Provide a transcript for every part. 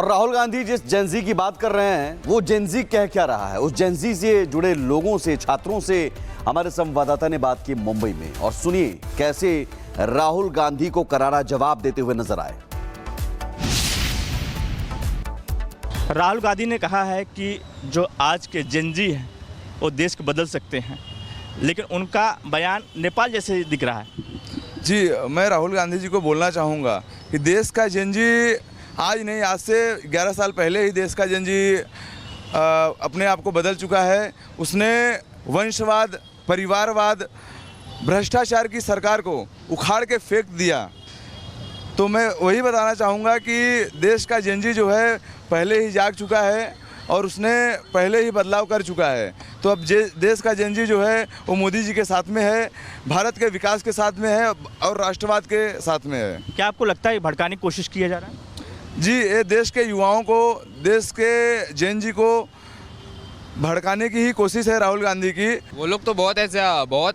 और राहुल गांधी जिस जेनजी की बात कर रहे हैं वो जेनजी कह क्या रहा है, उस जेनजी से जुड़े लोगों से, छात्रों से हमारे संवाददाता ने बात की मुंबई में। और सुनिए कैसे राहुल गांधी को करारा जवाब देते हुए नजर आए। राहुल गांधी ने कहा है कि जो आज के जेनजी हैं वो देश को बदल सकते हैं, लेकिन उनका बयान नेपाल जैसे दिख रहा है। जी, मैं राहुल गांधी जी को बोलना चाहूँगा कि देश का जेनजी आज नहीं, आज से 11 साल पहले ही देश का जेनजी अपने आप को बदल चुका है। उसने वंशवाद, परिवारवाद, भ्रष्टाचार की सरकार को उखाड़ के फेंक दिया। तो मैं वही बताना चाहूँगा कि देश का जेनजी जो है पहले ही जाग चुका है और उसने पहले ही बदलाव कर चुका है। तो अब देश का जेनजी जो है वो मोदी जी के साथ में है, भारत के विकास के साथ में है और राष्ट्रवाद के साथ में है। क्या आपको लगता है भड़काने की कोशिश किया जा रहा है? जी, ये देश के युवाओं को, देश के जेनजी को भड़काने की ही कोशिश है राहुल गांधी की। वो लोग तो बहुत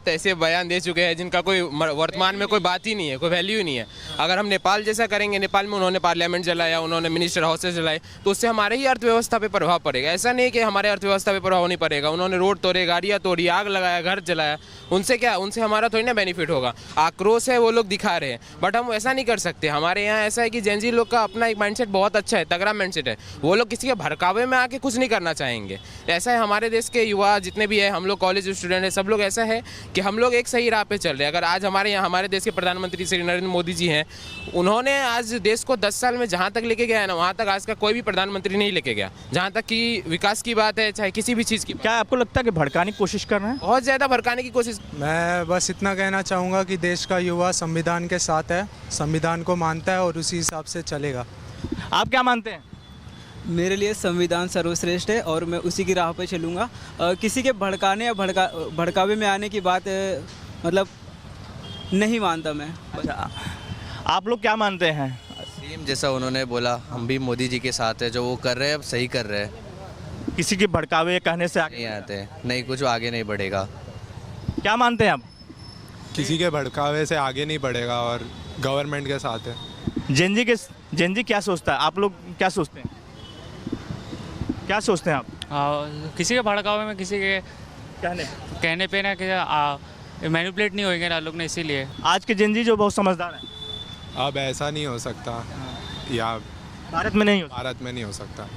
ऐसे बयान दे चुके हैं जिनका कोई वर्तमान में कोई बात ही नहीं है, कोई वैल्यू ही नहीं है। अगर हम नेपाल जैसा करेंगे, नेपाल में उन्होंने पार्लियामेंट जलाया, उन्होंने मिनिस्टर हाउसेस जलाए, तो उससे हमारे ही अर्थव्यवस्था पे प्रभाव पड़ेगा। ऐसा नहीं कि हमारे अर्थव्यवस्था पे प्रभाव नहीं पड़ेगा। उन्होंने रोड तोड़े, गाड़ियाँ तोड़ी, आग लगाया, घर जलाया, उनसे क्या, उनसे हमारा थोड़ी ना बेनिफिट होगा। आक्रोश है वो लोग दिखा रहे हैं, बट हम ऐसा नहीं कर सकते। हमारे यहाँ ऐसा है कि जेनजी लोग का अपना एक माइंडसेट बहुत अच्छा है, तगड़ा माइंडसेट है। वो लोग किसी के भड़कावे में आके कुछ नहीं करना चाहेंगे। ऐसा है हमारे देश के युवा जितने भी है, हम लोग कॉलेज स्टूडेंट है, सब लोग ऐसा है कि हम लोग एक सही राह पे चल रहे हैं। अगर आज हमारे यहाँ हमारे देश के प्रधानमंत्री श्री नरेंद्र मोदी जी हैं, उन्होंने आज देश को 10 साल में जहाँ तक लेके गया है ना, वहाँ तक आज का कोई भी प्रधानमंत्री नहीं लेके गया। जहाँ तक कि विकास की बात है, चाहे किसी भी चीज़ की। क्या आपको लगता है कि भड़काने की कोशिश कर रहे हैं? बहुत ज़्यादा भड़काने की कोशिश। मैं बस इतना कहना चाहूँगा कि देश का युवा संविधान के साथ है, संविधान को मानता है और उसी हिसाब से चलेगा। आप क्या मानते हैं? मेरे लिए संविधान सर्वश्रेष्ठ है और मैं उसी की राह पे चलूँगा। किसी के भड़काने या भड़कावे में आने की बात मतलब नहीं मानता मैं। अच्छा, आप लोग क्या मानते हैं? सेम जैसा उन्होंने बोला, हम भी मोदी जी के साथ है। जो वो कर रहे हैं अब सही कर रहे हैं। किसी के भड़कावे कहने से आगे नहीं आते, नहीं कुछ आगे नहीं बढ़ेगा। क्या मानते हैं आप? किसी के भड़कावे से आगे नहीं बढ़ेगा और गवर्नमेंट के साथ है। जेनजी क्या सोचता है? आप लोग क्या सोचते हैं? क्या सोचते हैं आप? किसी के भड़कावे में, किसी के कहने पे ना कि मैनिपुलेट नहीं होंगे ना लोग ने, इसीलिए। आज के जेनजी जो बहुत समझदार है। अब ऐसा नहीं हो सकता, या भारत में नहीं हो सकता।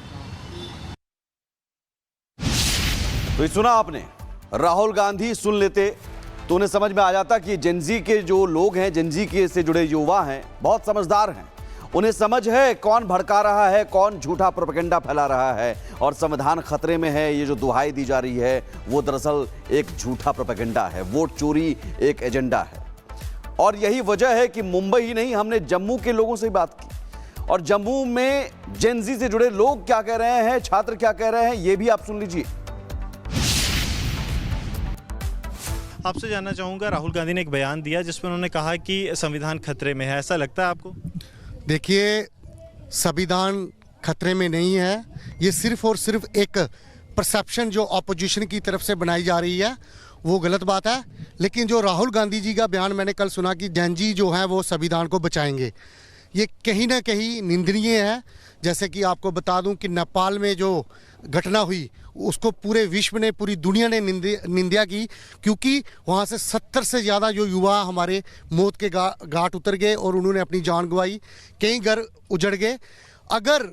तो ये सुना आपने, राहुल गांधी सुन लेते तो उन्हें समझ में आ जाता कि जेनजी के जो लोग हैं, जेनजी के से जुड़े युवा हैं, बहुत समझदार हैं। उन्हें समझ है कौन भड़का रहा है, कौन झूठा प्रोपेगेंडा फैला रहा है और संविधान खतरे में है। ये जो दुहाई दी जा रही है वो दरअसल एक झूठा प्रोपेगेंडा है, वोट चोरी एक एजेंडा है। और यही वजह है कि मुंबई ही नहीं, हमने जम्मू के लोगों से बात की और जम्मू में जेनजी से जुड़े लोग क्या कह रहे हैं, छात्र क्या कह रहे हैं, ये भी आप सुन लीजिए। आपसे जानना चाहूंगा, राहुल गांधी ने एक बयान दिया जिसमें उन्होंने कहा कि संविधान खतरे में है, ऐसा लगता है आपको? देखिए, संविधान खतरे में नहीं है। ये सिर्फ और सिर्फ एक परसेप्शन जो ऑपोजिशन की तरफ से बनाई जा रही है वो गलत बात है। लेकिन जो राहुल गांधी जी का बयान मैंने कल सुना कि जेनजी जो है वो संविधान को बचाएंगे, ये कहीं ना कहीं निंदनीय है। जैसे कि आपको बता दूं कि नेपाल में जो घटना हुई उसको पूरे विश्व ने, पूरी दुनिया ने निंदा की, क्योंकि वहाँ से 70 से ज़्यादा जो युवा हमारे मौत के घाट उतर गए और उन्होंने अपनी जान गंवाई, कई घर उजड़ गए। अगर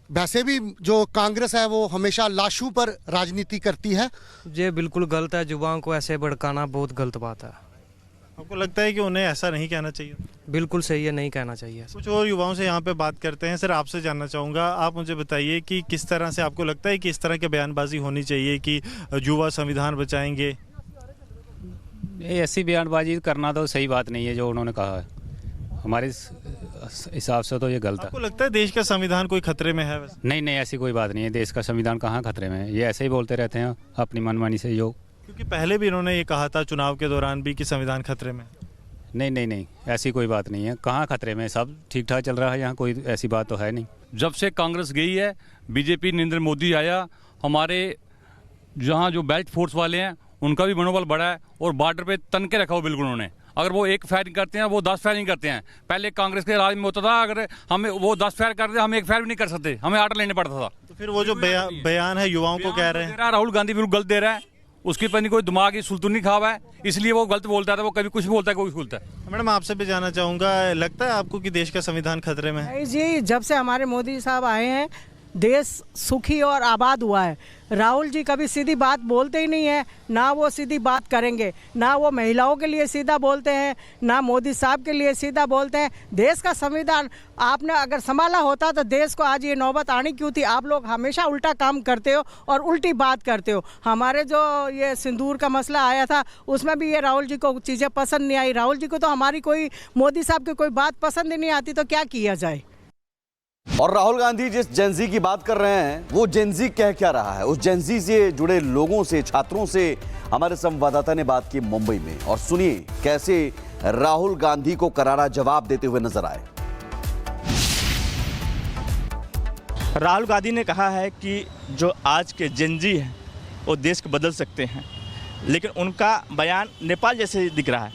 वैसे भी जो कांग्रेस है वो हमेशा लाशों पर राजनीति करती है। ये बिल्कुल गलत है, युवाओं को ऐसे भड़काना बहुत गलत बात है। आपको लगता है कि उन्हें ऐसा नहीं कहना चाहिए? बिल्कुल सही है, नहीं कहना चाहिए। कुछ और युवाओं से यहाँ पे बात करते हैं। सर, आपसे जानना चाहूँगा, आप मुझे बताइए कि किस तरह से आपको लगता है कि इस तरह की बयानबाजी होनी चाहिए कि युवा संविधान बचाएंगे? ऐसी बयानबाजी करना तो सही बात नहीं है जो उन्होंने कहा है। हमारे हिसाब से तो ये गलत है। आपको लगता है देश का संविधान कोई खतरे में है? नहीं, ऐसी कोई बात नहीं है। देश का संविधान कहाँ खतरे में है? ये ऐसे ही बोलते रहते हैं अपनी मनमानी से। जो क्योंकि पहले भी इन्होंने ये कहा था चुनाव के दौरान भी कि संविधान खतरे में। नहीं, ऐसी कोई बात नहीं है। कहाँ खतरे में? सब ठीक ठाक चल रहा है यहाँ, कोई ऐसी बात तो है नहीं। जब से कांग्रेस गई है, बीजेपी नरेंद्र मोदी आया, हमारे जहाँ जो बेल्ट फोर्स वाले हैं उनका भी मनोबल बढ़ा है और बॉर्डर पे तन के रखा हो बिल्कुल उन्होंने। अगर वो एक फायरिंग करते हैं वो 10 फायरिंग करते हैं। पहले कांग्रेस के राज में होता था, अगर हमें वो 10 फायर करते हम एक फायर भी नहीं कर सकते, हमें आर्डर लेने पड़ता था। तो फिर वो जो बयान है युवाओं को कह रहे हैं, राहुल गांधी बिल्कुल गलत दे रहा है, उसकी पता नहीं कोई दिमाग की सुल्तुन नहीं खा हुआ है, इसलिए वो गलत बोलता है। वो कभी कुछ बोलता है, कोई बोलता है। मैडम आपसे भी जानना चाहूँगा, लगता है आपको कि देश का संविधान खतरे में है? जी, जब से हमारे मोदी साहब आए हैं देश सुखी और आबाद हुआ है। राहुल जी कभी सीधी बात बोलते ही नहीं है, ना वो सीधी बात करेंगे, ना वो महिलाओं के लिए सीधा बोलते हैं, ना मोदी साहब के लिए सीधा बोलते हैं। देश का संविधान आपने अगर संभाला होता तो देश को आज ये नौबत आनी क्यों थी? आप लोग हमेशा उल्टा काम करते हो और उल्टी बात करते हो। हमारे जो ये सिंदूर का मसला आया था उसमें भी ये राहुल जी को चीज़ें पसंद नहीं आई। राहुल जी को तो हमारी कोई मोदी साहब की कोई बात पसंद ही नहीं आती, तो क्या किया जाए। और राहुल गांधी जिस जेंजी की बात कर रहे हैं वो जेंजी कह क्या रहा है, उस जेंजी से जुड़े लोगों से, छात्रों से हमारे संवाददाता ने बात की मुंबई में। और सुनिए कैसे राहुल गांधी को करारा जवाब देते हुए नजर आए। राहुल गांधी ने कहा है कि जो आज के जेंजी हैं वो देश को बदल सकते हैं, लेकिन उनका बयान नेपाल जैसे दिख रहा है।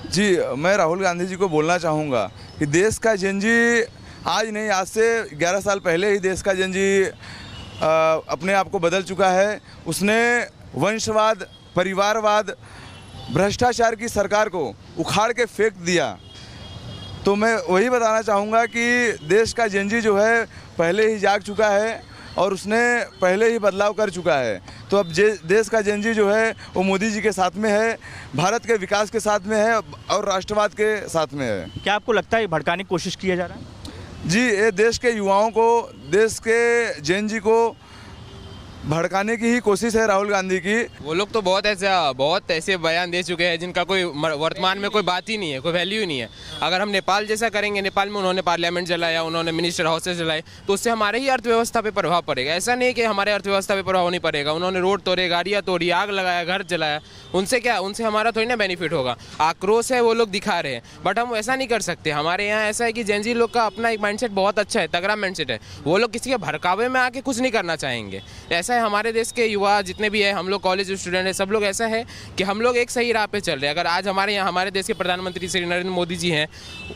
जी, मैं राहुल गांधी जी को बोलना चाहूँगा कि देश का जेंजी आज नहीं, आज से 11 साल पहले ही देश का जेंजी अपने आप को बदल चुका है। उसने वंशवाद, परिवारवाद, भ्रष्टाचार की सरकार को उखाड़ के फेंक दिया। तो मैं वही बताना चाहूँगा कि देश का जेंजी जो है पहले ही जाग चुका है और उसने पहले ही बदलाव कर चुका है। तो अब देश का जेंजी जो है वो मोदी जी के साथ में है, भारत के विकास के साथ में है और राष्ट्रवाद के साथ में है। क्या आपको लगता है भड़काने की कोशिश किया जा रहा है? जी, ये देश के युवाओं को, देश के जेंजी को भड़काने की ही कोशिश है राहुल गांधी की। वो लोग तो बहुत ऐसे बयान दे चुके हैं जिनका कोई वर्तमान में कोई बात ही नहीं है, कोई वैल्यू ही नहीं है। अगर हम नेपाल जैसा करेंगे, नेपाल में उन्होंने पार्लियामेंट जलाया, उन्होंने मिनिस्टर हाउसेस जलाए, तो उससे हमारे ही अर्थव्यवस्था पे प्रभाव पड़ेगा। ऐसा नहीं है कि हमारे अर्थव्यवस्था पे प्रभाव नहीं पड़ेगा। उन्होंने रोड तोड़े, गाड़ियाँ तोड़ी, आग लगाया, घर जलाया, उनसे क्या, उनसे हमारा थोड़ी ना बेनिफिट होगा। आक्रोश है वो लोग दिखा रहे हैं, बट हम ऐसा नहीं कर सकते। हमारे यहाँ ऐसा है कि जेंजी लोग का अपना एक माइंडसेट बहुत अच्छा है, तगड़ा माइंडसेट है। वो लोग किसी के भड़कावे में आके कुछ नहीं करना चाहेंगे। ऐसा है हमारे देश के युवा जितने भी है, हम लोग कॉलेज स्टूडेंट है, सब लोग ऐसा है कि हम लोग एक सही राह पे चल रहे हैं। अगर आज हमारे यहाँ हमारे देश के प्रधानमंत्री श्री नरेंद्र मोदी जी हैं,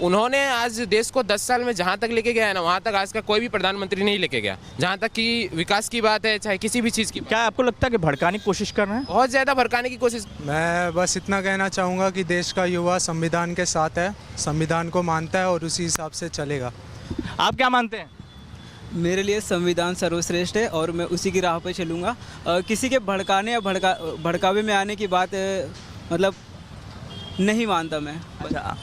उन्होंने आज देश को 10 साल में जहाँ तक लेके गया है ना, वहाँ तक आज का कोई भी प्रधानमंत्री नहीं लेके गया। जहाँ तक कि विकास की बात है, चाहे किसी भी चीज़ की। क्या आपको लगता है कि भड़काने की कोशिश कर रहे हैं? बहुत ज़्यादा भड़काने की कोशिश। मैं बस इतना कहना चाहूँगा कि देश का युवा संविधान के साथ है, संविधान को मानता है और उसी हिसाब से चलेगा। आप क्या मानते हैं? मेरे लिए संविधान सर्वश्रेष्ठ है और मैं उसी की राह पे चलूँगा। किसी के भड़काने या भड़कावे में आने की बात मतलब नहीं मानता मैं। अच्छा,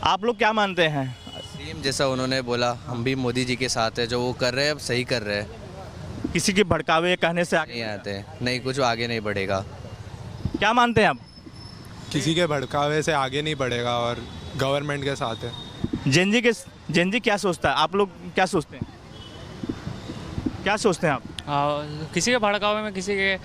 आप लोग क्या मानते हैं? सेम जैसा उन्होंने बोला, हम भी मोदी जी के साथ है। जो वो कर रहे हैं अब सही कर रहे हैं। किसी के भड़कावे कहने से आगे नहीं आते, नहीं, कुछ आगे नहीं बढ़ेगा। क्या मानते हैं आप? किसी के भड़कावे से आगे नहीं बढ़ेगा और गवर्नमेंट के साथ है। जेंजी क्या सोचता है? आप लोग क्या सोचते हैं? क्या सोचते हैं आप? किसी के भड़कावे में, किसी के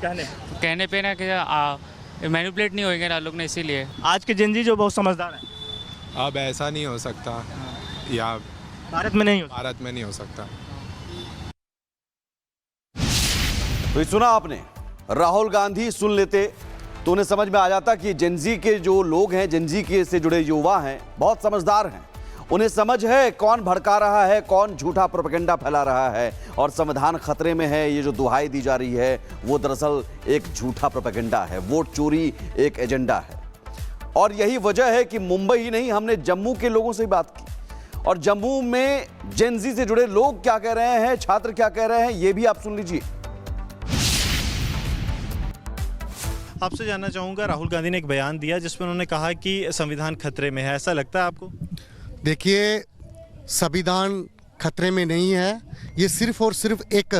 कहने पे ना कि मैनिपुलेट नहीं होएंगे ना लोग ने, इसीलिए। आज के जेंजी जो बहुत समझदार है। अब ऐसा नहीं हो सकता, या भारत में नहीं हो सकता। तो ये सुना आपने, राहुल गांधी सुन लेते तो उन्हें समझ में आ जाता कि जेंजी के जो लोग हैं, जेंजी के से जुड़े युवा हैं, बहुत समझदार हैं। उन्हें समझ है कौन भड़का रहा है, कौन झूठा प्रोपेगेंडा फैला रहा है और संविधान खतरे में है। ये जो दुहाई दी जा रही है वो दरअसल एक झूठा प्रोपेगेंडा है, वोट चोरी एक एजेंडा है। और यही वजह है कि मुंबई ही नहीं, हमने जम्मू के लोगों से बात की और जम्मू में जेंजी से जुड़े लोग क्या कह रहे हैं, छात्र क्या कह रहे हैं, ये भी आप सुन लीजिए। आपसे जानना चाहूँगा, राहुल गांधी ने एक बयान दिया जिसमें उन्होंने कहा कि संविधान खतरे में है, ऐसा लगता है आपको? देखिए, संविधान खतरे में नहीं है। ये सिर्फ और सिर्फ एक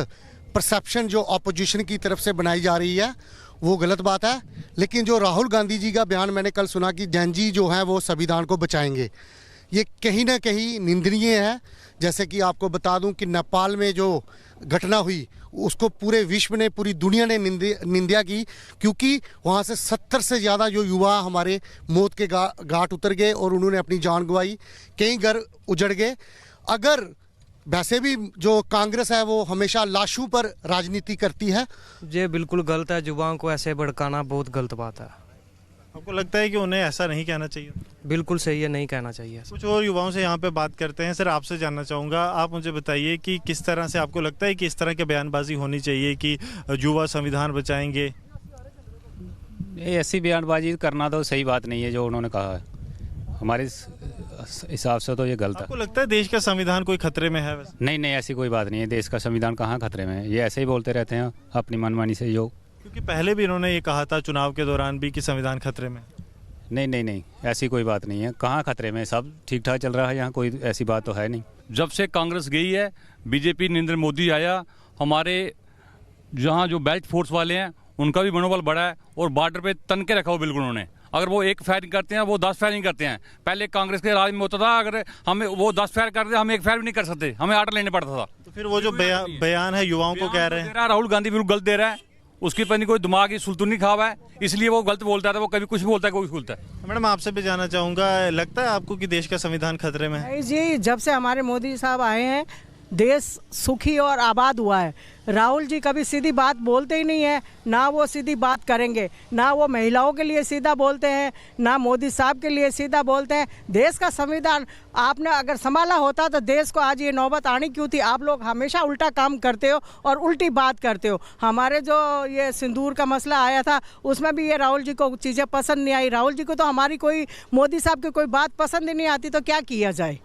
परसेप्शन जो ऑपोजिशन की तरफ से बनाई जा रही है वो गलत बात है। लेकिन जो राहुल गांधी जी का बयान मैंने कल सुना कि जेंजी जो है वो संविधान को बचाएंगे, ये कहीं ना कहीं निंदनीय है। जैसे कि आपको बता दूं कि नेपाल में जो घटना हुई उसको पूरे विश्व ने, पूरी दुनिया ने निंदा की, क्योंकि वहाँ से 70 से ज़्यादा जो युवा हमारे मौत के घाट उतर गए और उन्होंने अपनी जान गंवाई, कई घर उजड़ गए। अगर वैसे भी जो कांग्रेस है वो हमेशा लाशों पर राजनीति करती है। ये बिल्कुल गलत है, युवाओं को ऐसे भड़काना बहुत गलत बात है। आपको लगता है कि उन्हें ऐसा नहीं कहना चाहिए? बिल्कुल सही है, नहीं कहना चाहिए। कुछ और युवाओं से यहाँ पे बात करते हैं। सर, आपसे जानना चाहूँगा, आप मुझे बताइए कि किस तरह से आपको लगता है कि इस तरह की बयानबाजी होनी चाहिए कि युवा संविधान बचाएंगे? ये ऐसी बयानबाजी करना तो सही बात नहीं है जो उन्होंने कहा है। हमारे हिसाब से तो ये गलत है। आपको लगता है देश का संविधान कोई खतरे में है? वैसे नहीं नहीं, ऐसी कोई बात नहीं है। देश का संविधान कहाँ खतरे में है? ये ऐसे ही बोलते रहते हैं अपनी मनमानी से जो। क्योंकि पहले भी इन्होंने ये कहा था चुनाव के दौरान भी कि संविधान खतरे में। नहीं नहीं नहीं, ऐसी कोई बात नहीं है। कहाँ खतरे में? सब ठीक ठाक चल रहा है यहाँ, कोई ऐसी बात तो है नहीं। जब से कांग्रेस गई है, बीजेपी नरेंद्र मोदी आया, हमारे जहाँ जो बेल्ट फोर्स वाले हैं उनका भी मनोबल बढ़ा है और बॉर्डर पे तन के रखा हो बिल्कुल उन्होंने। अगर वो एक फायरिंग करते हैं, वो 10 फायरिंग करते हैं। पहले कांग्रेस के राज में होता था, अगर हमें वो 10 फायर करते, हम एक फायर भी नहीं कर सकते, हमें आर्डर लेने पड़ता था। तो फिर वो जो बयान है युवाओं को कह रहे हैं, राहुल गांधी बिल्कुल गलत दे रहा है। उसकी पत्नी कोई दिमाग की सुल्तून नहीं खा हुआ है, इसलिए वो गलत बोलता था। वो कभी कुछ भी बोलता है, कोई बोलता है। मैडम, आपसे भी जानना चाहूँगा, लगता है आपको कि देश का संविधान खतरे में है? जी, जब से हमारे मोदी साहब आए हैं देश सुखी और आबाद हुआ है। राहुल जी कभी सीधी बात बोलते ही नहीं है, ना वो सीधी बात करेंगे, ना वो महिलाओं के लिए सीधा बोलते हैं, ना मोदी साहब के लिए सीधा बोलते हैं। देश का संविधान आपने अगर संभाला होता तो देश को आज ये नौबत आनी क्यों थी? आप लोग हमेशा उल्टा काम करते हो और उल्टी बात करते हो। हमारे जो ये सिंदूर का मसला आया था उसमें भी ये राहुल जी को चीज़ें पसंद नहीं आई। राहुल जी को तो हमारी कोई मोदी साहब की कोई बात पसंद ही नहीं आती, तो क्या किया जाए?